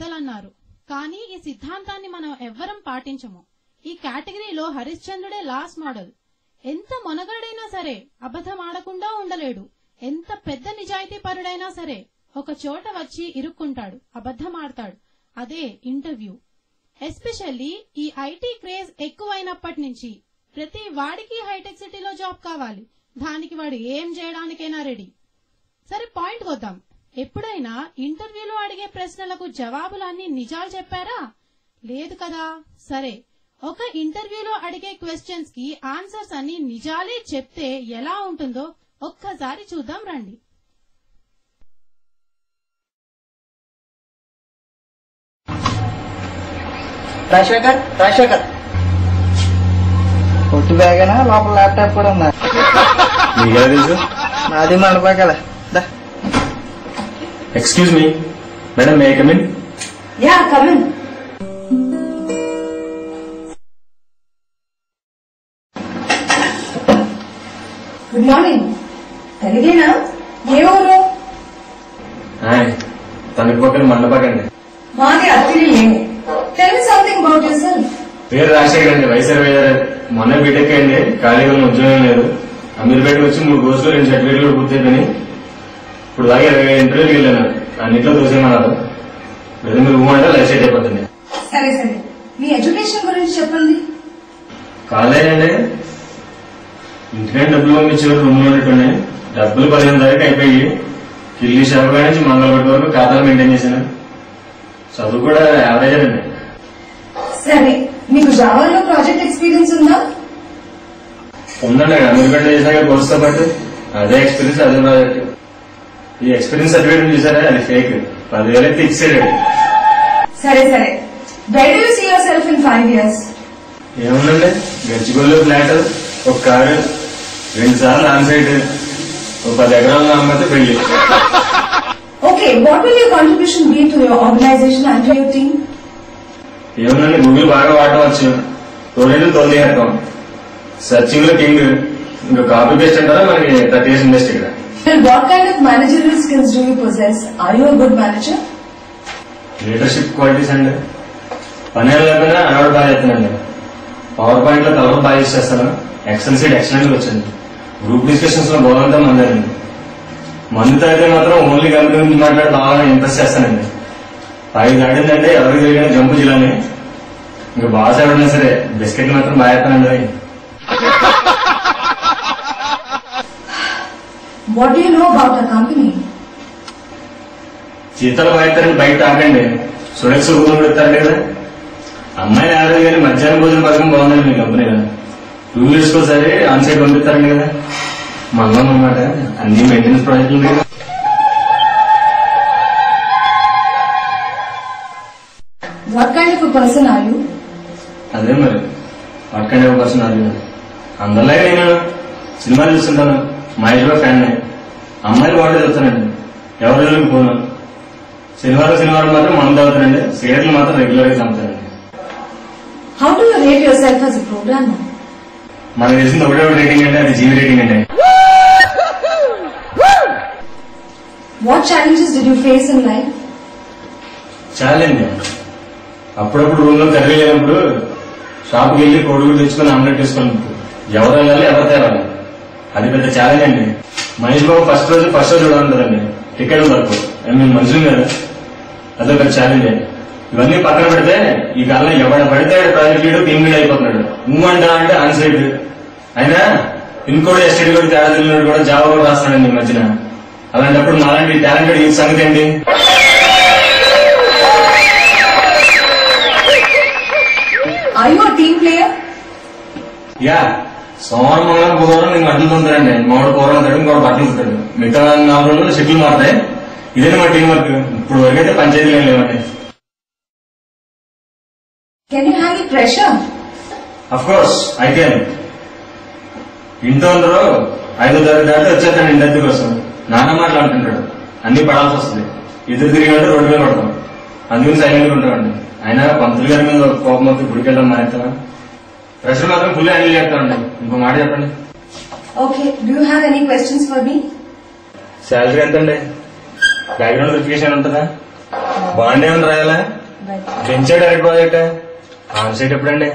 పెద్దలన్నారు. కానీ ఈ సిద్ధాంతాన్ని మనం ఎవ్వరం పాటించము. ఈ కేటగిరీలో హరిశ్చంద్రుడే లాస్ట్ మోడల్. ఎంత మొనగాడైనా సరే అబద్ధం ఆడకుండా ఉండలేడు. ఎంత పెద్ద నిజాయితీ పరుడైనా సరే ఒక చోట వచ్చి ఇరుక్కుంటాడు, అబద్ధం ఆడతాడు. అదే ఇంటర్వ్యూ. ఎస్పెషల్లీ ఈ ఐటీ క్రేజ్ ఎక్కువైనప్పటి నుంచి ప్రతి వాడికి హైటెక్ సిటీలో జాబ్ కావాలి. దానికి వాడు ఏం చేయడానికైనా రెడీ. సరే, పాయింట్ కొద్దాం. ఎప్పుడైనా ఇంటర్వ్యూలో అడిగే ప్రశ్నలకు జవాబులన్నీ నిజాలు చెప్పారా? లేదు కదా. సరే, ఒక ఇంటర్వ్యూలో అడిగే క్వశ్చన్స్ కి ఆన్సర్స్ అన్ని నిజాలే చెప్తే ఎలా ఉంటుందో ఒక్కసారి చూద్దాం రండి. పొట్టు బ్యాగేనా, లోపల ల్యాప్టాప్ కూడా ఉందా? నాది మండపాకల. Excuse me madam, may I come in? Yeah, come in. Good morning. తెలుగేనా? ఏ ఊరు? తనకి పక్కన మండపాకండి. మాది Attili. Tell me something about yourself. పేరు రాజశేఖర్ అండి, వయసు 26. మొన్న బీటెక్ అయింది, ఖాళీగా ఉద్యోగం లేదు. అమీర్పేటకి వచ్చి 3 కోర్సులు 2 సర్టిఫికేట్లు పూర్తయిపోయి ఇప్పుడు దాకా 20 ఇంటర్వ్యూకి వెళ్ళాను. అన్నింటిలో దోసేయమన్నారు. మీరు ఊమంటే లైఫ్ సెట్ అయిపోతుంది. సరే సరే, మీ ఎడ్యుకేషన్ గురించి చెప్పండి. కాలేజ్ అండి, ఇంటికైనా డబ్బులు పంపించేవారు, రూమ్ లో ఉన్నట్టున్నాయి. డబ్బులు 15 తారీఖు అయిపోయి కిల్లి షాప్ నుంచి మంగళపట్టి వరకు ఖాతాలు మెయింటైన్ చేశాను. చదువు కూడా యావరేజ్ అండి. సరే, మీకు జావాలో ప్రాజెక్ట్ ఎక్స్పీరియన్స్ ఉందా? ఉందండి, అమీర్పేట చేసినాక కోర్సుతో పాటు అదే ఎక్స్పీరియన్స్, అదే ప్రాజెక్ట్. ఈ ఎక్స్పీరియన్స్ సర్టిఫికేట్ చూసారా, అది ఫేక్. 10,000 అయితే ఇచ్చాడు. సరే సరే, where do you see yourself in 5 years? ఏముందండి, గచ్చిగొల్లు ఫ్లాట్, ఒక కారు, 2 సార్లు ఆన్ సైట్, ఒక 10 ఎకరాల అమ్మతే పెళ్లి. Okay, what will your contribution be to your organization and to your team? ఏముందండి, గూగుల్ బాగా వాడవచ్చు, తోలేస్తాం, సర్చింగ్ లో కింగ్, ఇంకా కాపీ పేస్ట్ అంటారా మనకి 30 years ఇండస్ట్రీ ఇక్కడ. Well, what kind of managerial skills do you possess? Are you a good manager? Leadership qualities అండి, పని లేకపోయినా అలవాటు బాగా చేస్తానండి. పవర్ పాయింట్ లో తలవడం బాగా యూజ్ చేస్తాను. ఎక్సెల్ సీట్ ఎక్సలెంట్ వచ్చింది. గ్రూప్ డిస్కషన్స్ లో బోలంతా మందండి. మందుతో అయితే మాత్రం ఓన్లీ కంపెనీ గురించి మాట్లాడి బాగా ఇంట్రెస్ట్ చేస్తానండి. 5 ఆడిందంటే ఎవరికి జరిగిన జంపు జిల్లాని. ఇంకా బాగా ఎవరైనా సరే బిస్కెట్లు మాత్రం బాగా చేస్తానండి. What do you know about our company? చీతలు బాగుతారని బయట తాకండి, సురక్ష రూపం పెడతారండి కదా. అమ్మాయిని ఆడదు కానీ మధ్యాహ్నం భోజనం పథకం బాగుందండి మీ కంపెనీ కదా. టూరిస్ట్ కోసారి ఆన్ సైడ్ పంపిస్తారండి కదా. మంగం అన్నమాట, అన్ని మెయింటెనెన్స్ ప్రాజెక్టులు కదా. What kind of a person are you? అదే మరి, వాట్ కైండ్ ఆఫ్ పర్సన్ అది. అందరిలాగే నేను సినిమాలు చూస్తుంటాను, మహేష్ బాబు ఫ్యాన్. అమ్మాయిలు బాగుంటే చూస్తానండి, ఎవరి పోను. శనివారం మాత్రం మనం తాగుతానండి, సిగరెట్లు మాత్రం రెగ్యులర్ గా చంపుతానండి. How do you rate yourself as a programmer? మనకు తెలిసింది ఒకటే రేటింగ్ అంటే అది జీవి రేటింగ్ అండి. What challenges did you face in life? Challenge, అప్పుడప్పుడు రూమ్ లో కర్రీ లేనప్పుడు షాప్కి వెళ్ళి కోడిగుడ్డు తెచ్చుకొని ఆమ్లెట్ వేసుకొని ఎవరు వెళ్ళాలి, ఎవరు తేవాలి, అది పెద్ద ఛాలెంజ్ అండి. మహేష్ బాబు ఫస్ట్ రోజు చూడాలంటారండి, టికెట్ వరకు. మేము మనుషులు కదా, అదే పెద్ద ఛాలెంజ్ అండి. ఇవన్నీ పక్కన పెడితే ఈ కాలంలో ఎవడ పడితే ప్రాజెక్ట్ లీడ్ టీమ్ లీడ్ అయిపోతున్నాడు. అంటా అంటే ఆన్ సైడ్ అయినా ఇన్కోడ్ ఎస్టడీ కూడా తేడా తెలియడు కూడా జావా కూడా రాస్తున్నాడండి ఈ మధ్యన. అలాంటప్పుడు మాలాంటి టాలెంటెడ్ యూత్ సంగతి ఏంటి? Are you a team player? Yeah, సోమవారం మంగళవారం బుధవారం నేను బట్టలు తొంతారండి. మామిడి కూర ఉంటాడు, ఇంకోటి బట్టలు ఉంటాడు. మిగతా 4 రోజులు షెడ్యూల్ మారుతాయి. ఇదే మా టీం వర్క్. ఇప్పుడు వరకైతే పంచాయతీలు ఏం లేవండి. Can you handle pressure? Of course I can. ఇంట్లో అందరూ 5వ తరగతి దాటి వచ్చేస్తాను ఇంటి కోసం. నాన్న మాట్లాడుతుంటాడు, అన్ని పడాల్సి వస్తుంది. ఎదురు తిరిగి రోడ్డు మీద పడతాం, అందుకని సైలెంట్ గా ఉంటామండి. అయినా పంతులు గారి మీద కోపం వస్తే గుడికి వెళ్ళడం మానేస్తామా. ప్రెషర్ మాత్రం ఫుల్ హ్యాండిల్ చేస్తామండి. ఇంకో మాట చెప్పండి. Okay, do you have any questions for me? Salary ఎంత అండి? బ్యాక్గ్రౌండ్ వెరిఫికేషన్ ఉంటుందా? బాండ్ ఏమని రాయాలా? Right. French direct project on site ఎప్పుడండి?